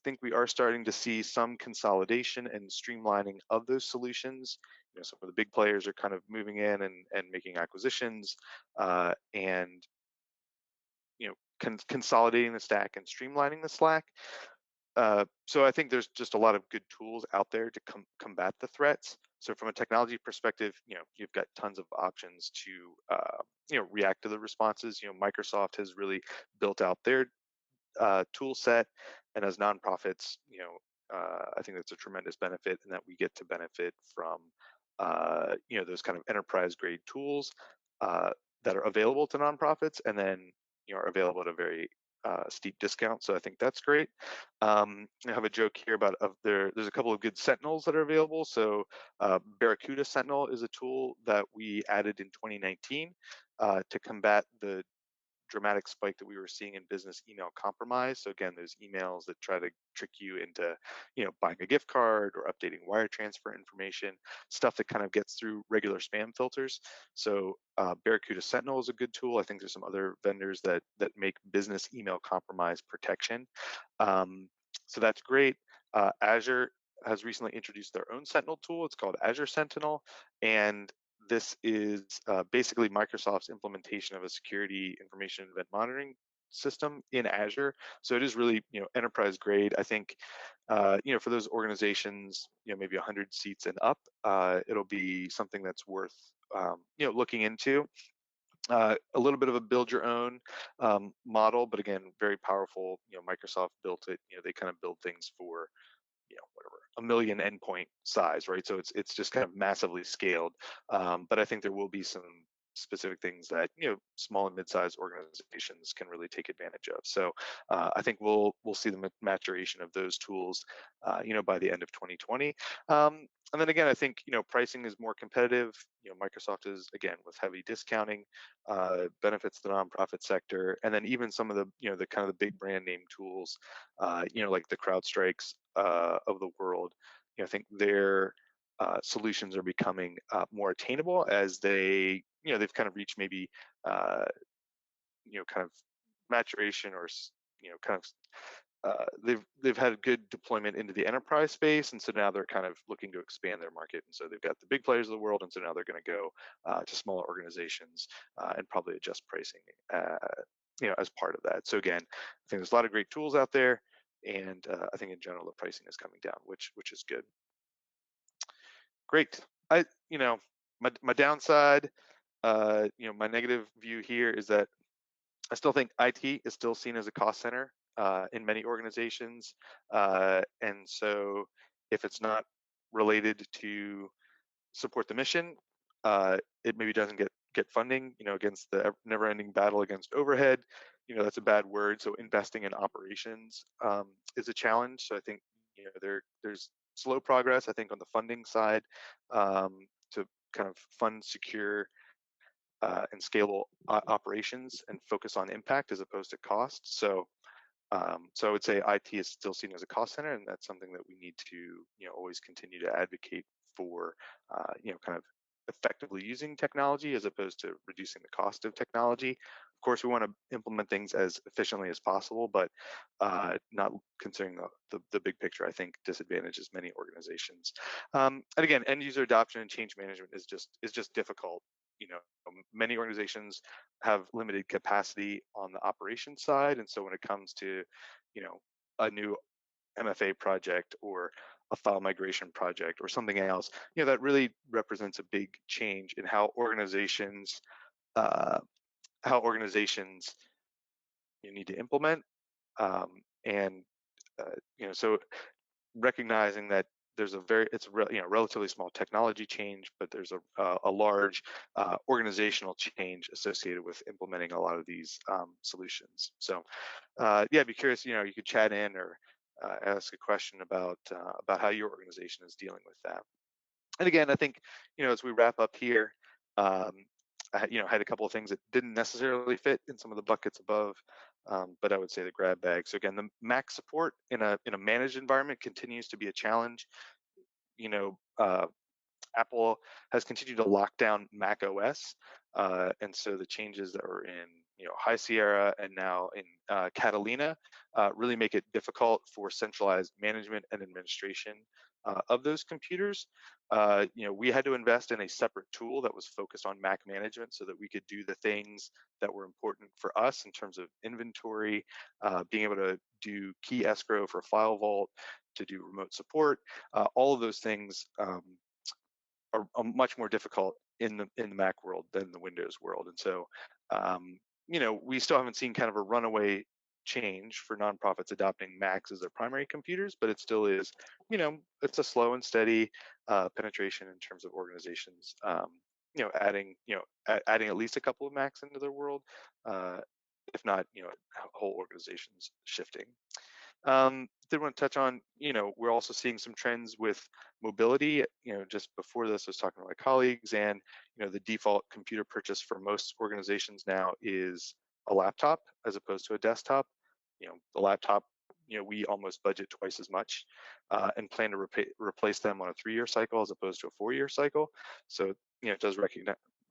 think we are starting to see some consolidation and streamlining of those solutions. Some of the big players are kind of moving in and making acquisitions, and consolidating the stack and streamlining the stack. So I think there's just a lot of good tools out there to combat the threats. So from a technology perspective, you've got tons of options to react to the responses. Microsoft has really built out their tool set, and as nonprofits, I think that's a tremendous benefit, and that we get to benefit from those kind of enterprise grade tools that are available to nonprofits, and then are available at a very steep discount. So I think that's great. I have a joke here about there's a couple of good Sentinels that are available. So Barracuda Sentinel is a tool that we added in 2019 to combat the dramatic spike that we were seeing in business email compromise. So again, there's emails that try to trick you into, buying a gift card or updating wire transfer information, stuff that kind of gets through regular spam filters. So Barracuda Sentinel is a good tool. I think there's some other vendors that make business email compromise protection. So that's great. Azure has recently introduced their own Sentinel tool. It's called Azure Sentinel, and this is basically Microsoft's implementation of a security information event monitoring system in Azure. So it is really, enterprise grade. I think, for those organizations, maybe 100 seats and up, it'll be something that's worth, looking into. A little bit of a build your own model, but again, very powerful. Microsoft built it. They kind of build things for, whatever, 1 million endpoint size, right? So it's just kind of massively scaled. But I think there will be some specific things that small and mid-sized organizations can really take advantage of. So I think we'll see the maturation of those tools, by the end of 2020. And then again, I think pricing is more competitive. Microsoft is, again, with heavy discounting, benefits the nonprofit sector, and then even some of the the kind of the big brand name tools, like the CrowdStrikes of the world. I think their solutions are becoming more attainable as they they've kind of reached maybe kind of maturation, or kind of they've had a good deployment into the enterprise space, and so now they're kind of looking to expand their market. And so they've got the big players of the world, and so now they're going to go to smaller organizations and probably adjust pricing, as part of that. So again, I think there's a lot of great tools out there, and I think in general the pricing is coming down, which is good. Great. My downside, my negative view here is that I still think IT is still seen as a cost center in many organizations, and so if it's not related to support the mission, it maybe doesn't get funding. Against the never-ending battle against overhead, that's a bad word. So investing in operations is a challenge. So I think there's slow progress, I think, on the funding side to kind of fund secure and scalable operations and focus on impact as opposed to cost. So I would say IT is still seen as a cost center, and that's something that we need to always continue to advocate for. Kind of effectively using technology as opposed to reducing the cost of technology. Of course, we want to implement things as efficiently as possible, but not considering the big picture, I think, disadvantages many organizations. And again, end user adoption and change management is just difficult. Many organizations have limited capacity on the operations side, and so when it comes to a new MFA project or a file migration project or something else, that really represents a big change in how organizations need to implement, and so recognizing that there's relatively small technology change, but there's a large organizational change associated with implementing a lot of these solutions. So I'd be curious, you could chat in or ask a question about how your organization is dealing with that. And again, I think, as we wrap up here, I had a couple of things that didn't necessarily fit in some of the buckets above, but I would say the grab bag. So again, the Mac support in a managed environment continues to be a challenge. Apple has continued to lock down Mac OS, and so the changes that are in High Sierra and now in Catalina really make it difficult for centralized management and administration of those computers. We had to invest in a separate tool that was focused on Mac management so that we could do the things that were important for us in terms of inventory, being able to do key escrow for File Vault, to do remote support. All of those things are much more difficult in the Mac world than the Windows world. And so, we still haven't seen kind of a runaway change for nonprofits adopting Macs as their primary computers, but it still is, it's a slow and steady penetration in terms of organizations, adding at least a couple of Macs into their world, if not, whole organizations shifting. Did want to touch on, we're also seeing some trends with mobility. Just before this, I was talking to my colleagues, and the default computer purchase for most organizations now is a laptop as opposed to a desktop. The laptop, we almost budget twice as much and plan to replace them on a 3-year cycle as opposed to a 4-year cycle. So, it does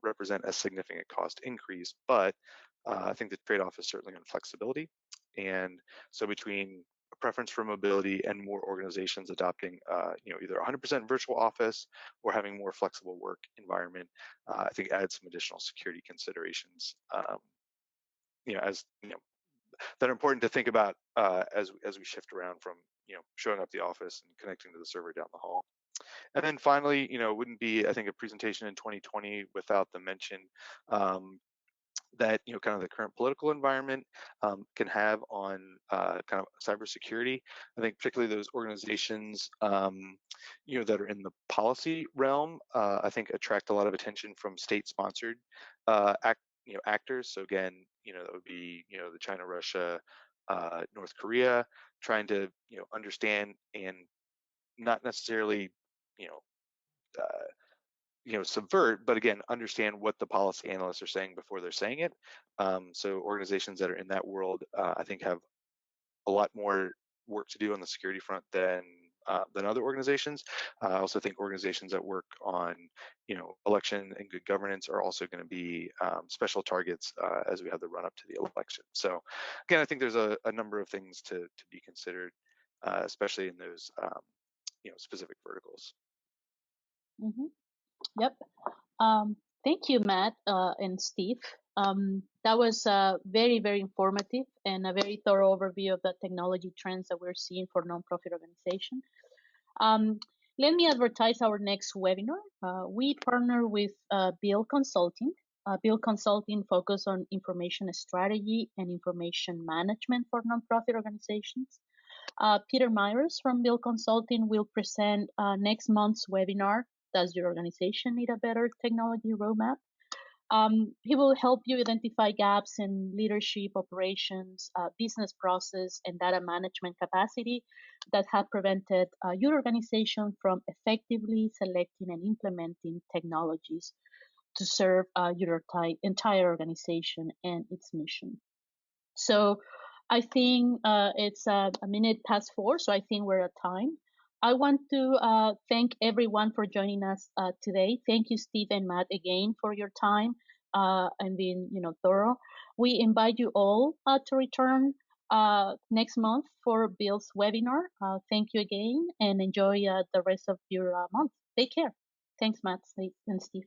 represent a significant cost increase, but I think the trade-off is certainly on flexibility. And so between a preference for mobility and more organizations adopting, either 100% virtual office or having more flexible work environment, I think adds some additional security considerations, that are important to think about as we shift around from, showing up the office and connecting to the server down the hall. And then finally, it wouldn't be, I think, a presentation in 2020 without the mention that kind of the current political environment can have on kind of cybersecurity. I think particularly those organizations that are in the policy realm, I think attract a lot of attention from state-sponsored actors. So again, that would be the China, Russia, North Korea, trying to understand and not necessarily subvert, but again, understand what the policy analysts are saying before they're saying it. So organizations that are in that world, I think, have a lot more work to do on the security front than than other organizations. I also think organizations that work on, election and good governance are also going to be special targets as we have the run up to the election. So again, I think there's a number of things to be considered, especially in those specific verticals. Mm-hmm. Yep. Thank you, Matt and Steve. That was very, very informative and a very thorough overview of the technology trends that we're seeing for nonprofit organizations. Let me advertise our next webinar. We partner with Bill Consulting. Bill Consulting focus on information strategy and information management for nonprofit organizations. Peter Myers from Bill Consulting will present next month's webinar, Does Your Organization Need a Better Technology Roadmap? He will help you identify gaps in leadership, operations, business process, and data management capacity that have prevented your organization from effectively selecting and implementing technologies to serve your entire organization and its mission. So I think it's a minute past 4, so I think we're at time. I want to thank everyone for joining us today. Thank you, Steve and Matt, again for your time and being, thorough. We invite you all to return next month for Bill's webinar. Thank you again, and enjoy the rest of your month. Take care. Thanks, Matt and Steve.